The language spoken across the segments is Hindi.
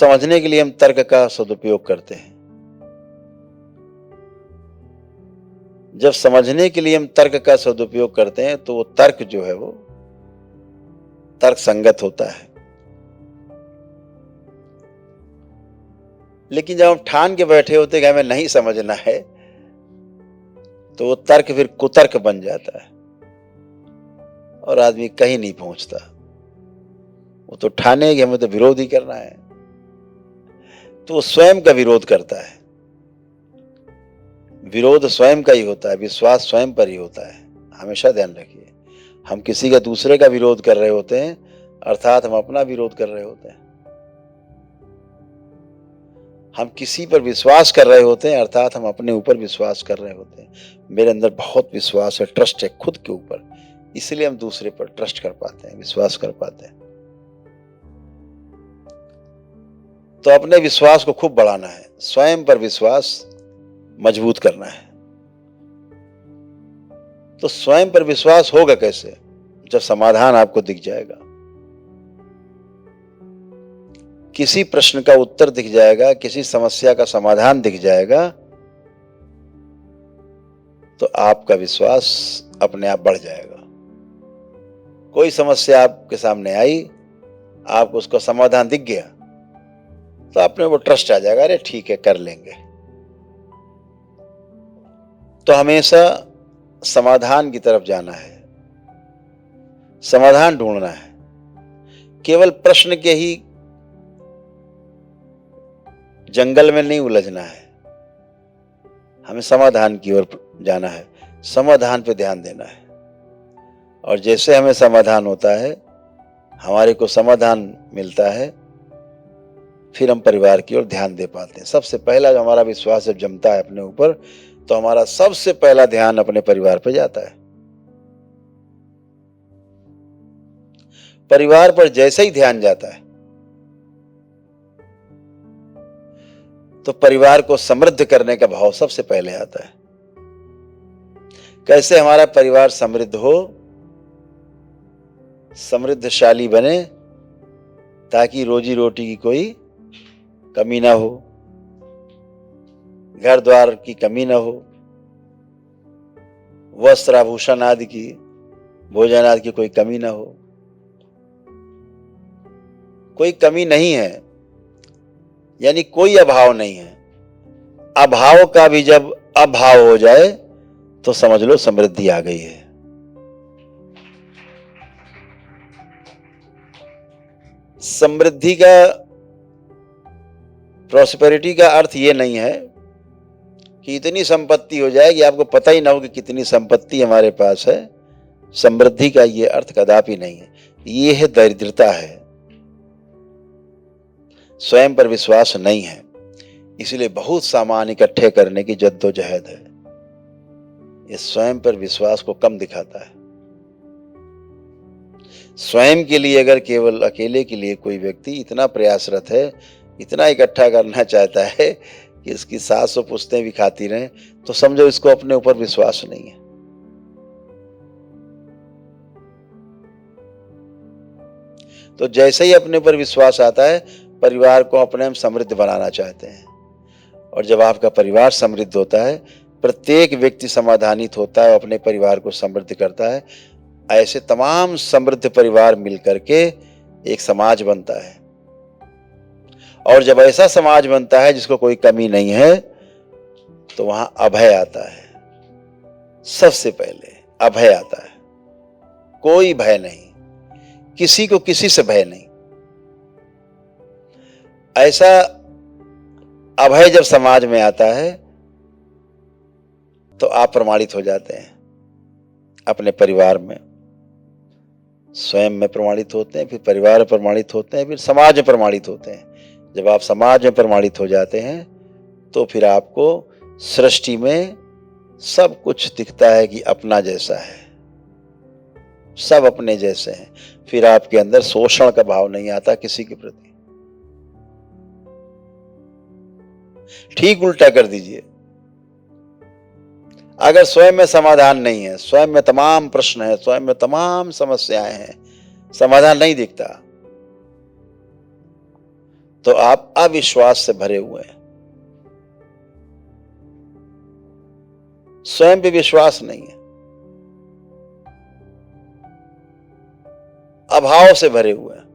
समझने के लिए हम तर्क का सदुपयोग करते हैं। जब समझने के लिए हम तर्क का सदुपयोग करते हैं तो वो तर्क जो है वो तर्क संगत होता है। लेकिन जब हम ठान के बैठे होते हैं कि हमें नहीं समझना है, तो वो तर्क फिर कुतर्क बन जाता है और आदमी कहीं नहीं पहुंचता। वो तो ठाने कि हमें तो विरोध ही करना है, तो वो स्वयं का विरोध करता है। विरोध स्वयं का ही होता है, विश्वास स्वयं पर ही होता है। हमेशा ध्यान रखिए, हम किसी का दूसरे का विरोध कर रहे होते हैं, अर्थात हम अपना विरोध कर रहे होते हैं। हम किसी पर विश्वास कर रहे होते हैं, अर्थात हम अपने ऊपर विश्वास कर रहे होते हैं। मेरे अंदर बहुत विश्वास है, ट्रस्ट है खुद के ऊपर, इसलिए हम दूसरे पर ट्रस्ट कर पाते हैं, विश्वास कर पाते हैं। तो अपने विश्वास को खूब बढ़ाना है, स्वयं पर विश्वास मजबूत करना है। तो स्वयं पर विश्वास होगा कैसे? जब समाधान आपको दिख जाएगा, किसी प्रश्न का उत्तर दिख जाएगा, किसी समस्या का समाधान दिख जाएगा, तो आपका विश्वास अपने आप बढ़ जाएगा। कोई समस्या आपके सामने आई, आपको उसका समाधान दिख गया, तो अपने वो ट्रस्ट आ जाएगा, अरे ठीक है कर लेंगे। तो हमेशा समाधान की तरफ जाना है, समाधान ढूंढना है। केवल प्रश्न के ही जंगल में नहीं उलझना है, हमें समाधान की ओर जाना है, समाधान पे ध्यान देना है। और जैसे हमें समाधान होता है, हमारे को समाधान मिलता है, फिर हम परिवार की ओर ध्यान दे पाते हैं। सबसे पहला जो हमारा विश्वास जब जमता है अपने ऊपर, तो हमारा सबसे पहला ध्यान अपने परिवार पर जाता है। परिवार पर जैसे ही ध्यान जाता है, तो परिवार को समृद्ध करने का भाव सबसे पहले आता है। कैसे हमारा परिवार समृद्ध हो, समृद्धशाली बने, ताकि रोजी रोटी की कोई कमी ना हो, घर द्वार की कमी ना हो, वस्त्र आभूषण आदि की, भोजन आदि की कोई कमी ना हो। कोई कमी नहीं है, यानी कोई अभाव नहीं है। अभाव का भी जब अभाव हो जाए, तो समझ लो समृद्धि आ गई है। समृद्धि का, प्रॉस्पेरिटी का अर्थ ये नहीं है कि इतनी संपत्ति हो जाए कि आपको पता ही ना हो कि कितनी संपत्ति हमारे पास है। समृद्धि का ये अर्थ कदापि नहीं है, ये है दरिद्रता है, स्वयं पर विश्वास नहीं है। इसलिए बहुत सामान इकट्ठे करने की जद्दोजहद है, ये स्वयं पर विश्वास को कम दिखाता है। स्वयं के लिए अगर केवल अकेले के लिए कोई व्यक्ति इतना प्रयासरत है, इतना इकट्ठा करना चाहता है कि इसकी 700 पुश्तें भी खाती रहें, तो समझो इसको अपने ऊपर विश्वास नहीं है। तो जैसे ही अपने ऊपर विश्वास आता है, परिवार को अपने हम समृद्ध बनाना चाहते हैं। और जब आपका परिवार समृद्ध होता है, प्रत्येक व्यक्ति समाधानित होता है, अपने परिवार को समृद्ध करता है। ऐसे तमाम समृद्ध परिवार मिलकर के एक समाज बनता है। और जब ऐसा समाज बनता है जिसको कोई कमी नहीं है, तो वहां अभय आता है। सबसे पहले अभय आता है, कोई भय नहीं, किसी को किसी से भय नहीं। ऐसा अभय जब समाज में आता है, तो आप प्रमाणित हो जाते हैं अपने परिवार में, स्वयं में प्रमाणित होते हैं, फिर परिवार में प्रमाणित होते हैं, फिर समाज में प्रमाणित होते हैं। जब आप समाज में प्रमाणित हो जाते हैं, तो फिर आपको सृष्टि में सब कुछ दिखता है कि अपना जैसा है, सब अपने जैसे हैं। फिर आपके अंदर शोषण का भाव नहीं आता किसी के प्रति। ठीक उल्टा कर दीजिए, अगर स्वयं में समाधान नहीं है, स्वयं में तमाम प्रश्न है, स्वयं में तमाम समस्याएं हैं, समाधान नहीं दिखता, तो आप अविश्वास से भरे हुए हैं, स्वयं पे विश्वास नहीं है, अभाव से भरे हुए हैं।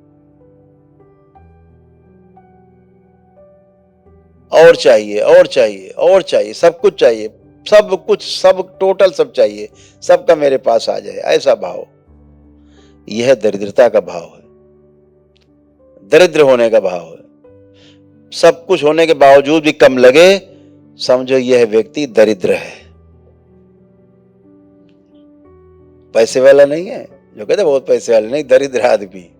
और चाहिए और चाहिए और चाहिए, सब कुछ चाहिए, सब कुछ, सब टोटल सब चाहिए, सबका मेरे पास आ जाए, ऐसा भाव। यह दरिद्रता का भाव है, दरिद्र होने का भाव है। सब कुछ होने के बावजूद भी कम लगे, समझो यह व्यक्ति दरिद्र है। पैसे वाला नहीं है, जो कहते बहुत पैसे वाले नहीं, दरिद्र आदमी।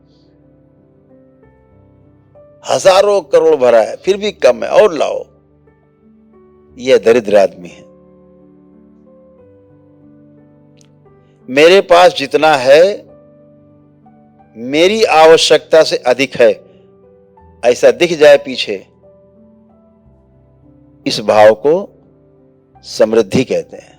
हजारों करोड़ भरा है फिर भी कम है, और लाओ, यह दरिद्र आदमी है। मेरे पास जितना है मेरी आवश्यकता से अधिक है, ऐसा दिख जाए पीछे, इस भाव को समृद्धि कहते हैं।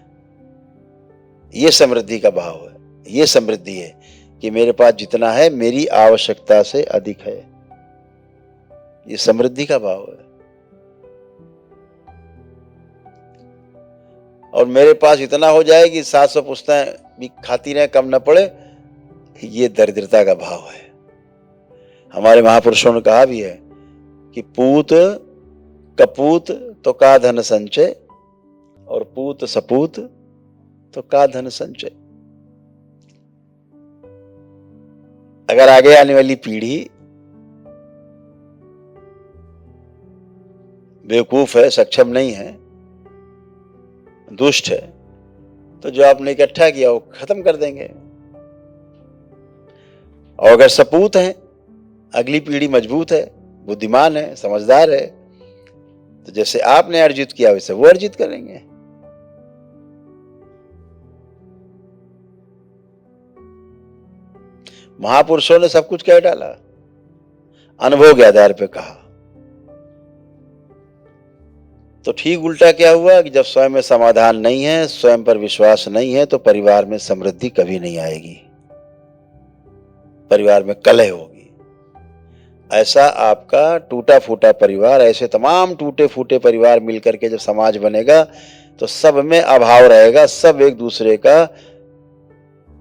यह समृद्धि का भाव है, यह समृद्धि है कि मेरे पास जितना है मेरी आवश्यकता से अधिक है, यह समृद्धि का भाव है। और मेरे पास इतना हो जाए कि 700 पुस्तकें भी खाती रहे, कम न पड़े, ये दरिद्रता का भाव है। हमारे महापुरुषों ने कहा भी है कि पूत कपूत तो का धन संचय, और पूत सपूत तो का धन संचय। अगर आगे आने वाली पीढ़ी बेवकूफ है, सक्षम नहीं है, दुष्ट है, तो जो आपने इकट्ठा किया वो खत्म कर देंगे। और अगर सपूत है, अगली पीढ़ी मजबूत है, बुद्धिमान है, समझदार है, तो जैसे आपने अर्जित किया वैसे वो अर्जित करेंगे। महापुरुषों ने सब कुछ कह डाला, अनुभव के आधार पे कहा। तो ठीक उल्टा क्या हुआ कि जब स्वयं में समाधान नहीं है, स्वयं पर विश्वास नहीं है, तो परिवार में समृद्धि कभी नहीं आएगी, परिवार में कलह होगी। ऐसा आपका टूटा फूटा परिवार, ऐसे तमाम टूटे फूटे परिवार मिलकर के जब समाज बनेगा तो सब में अभाव रहेगा, सब एक दूसरे का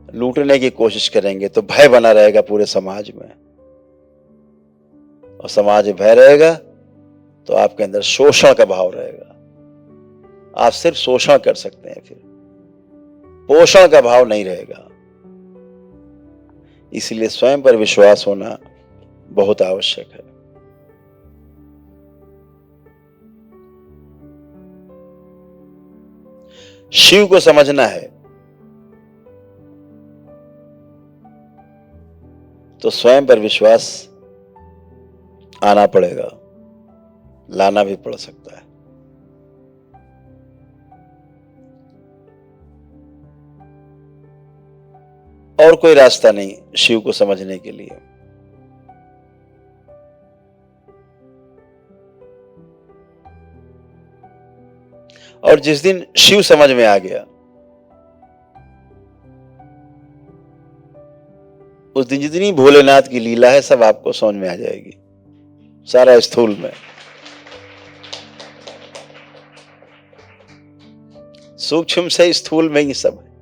लूटने की कोशिश करेंगे, तो भय बना रहेगा पूरे समाज में। और समाज में भय रहेगा तो आपके अंदर शोषण का भाव रहेगा, आप सिर्फ शोषण कर सकते हैं, फिर पोषण का भाव नहीं रहेगा। इसलिए स्वयं पर विश्वास होना बहुत आवश्यक है। शिव को समझना है तो स्वयं पर विश्वास आना पड़ेगा, लाना भी पड़ सकता है। और कोई रास्ता नहीं शिव को समझने के लिए। और जिस दिन शिव समझ में आ गया, उस दिन जितनी भोलेनाथ की लीला है सब आपको समझ में आ जाएगी, सारा स्थूल में। सूक्ष्म से स्थूल में ही सब है।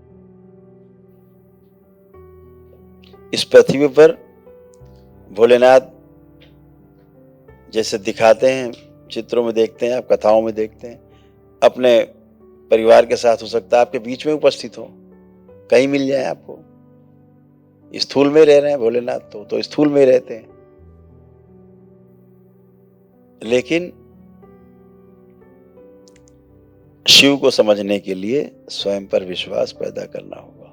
इस पृथ्वी पर भोलेनाथ जैसे दिखाते हैं, चित्रों में देखते हैं, आप कथाओं में देखते हैं, अपने परिवार के साथ हो सकता है आपके बीच में उपस्थित हो, कहीं मिल जाए आपको। स्थूल में रह रहे हैं भोलेनाथ, तो स्थूल में रहते हैं, लेकिन शिव को समझने के लिए स्वयं पर विश्वास पैदा करना होगा।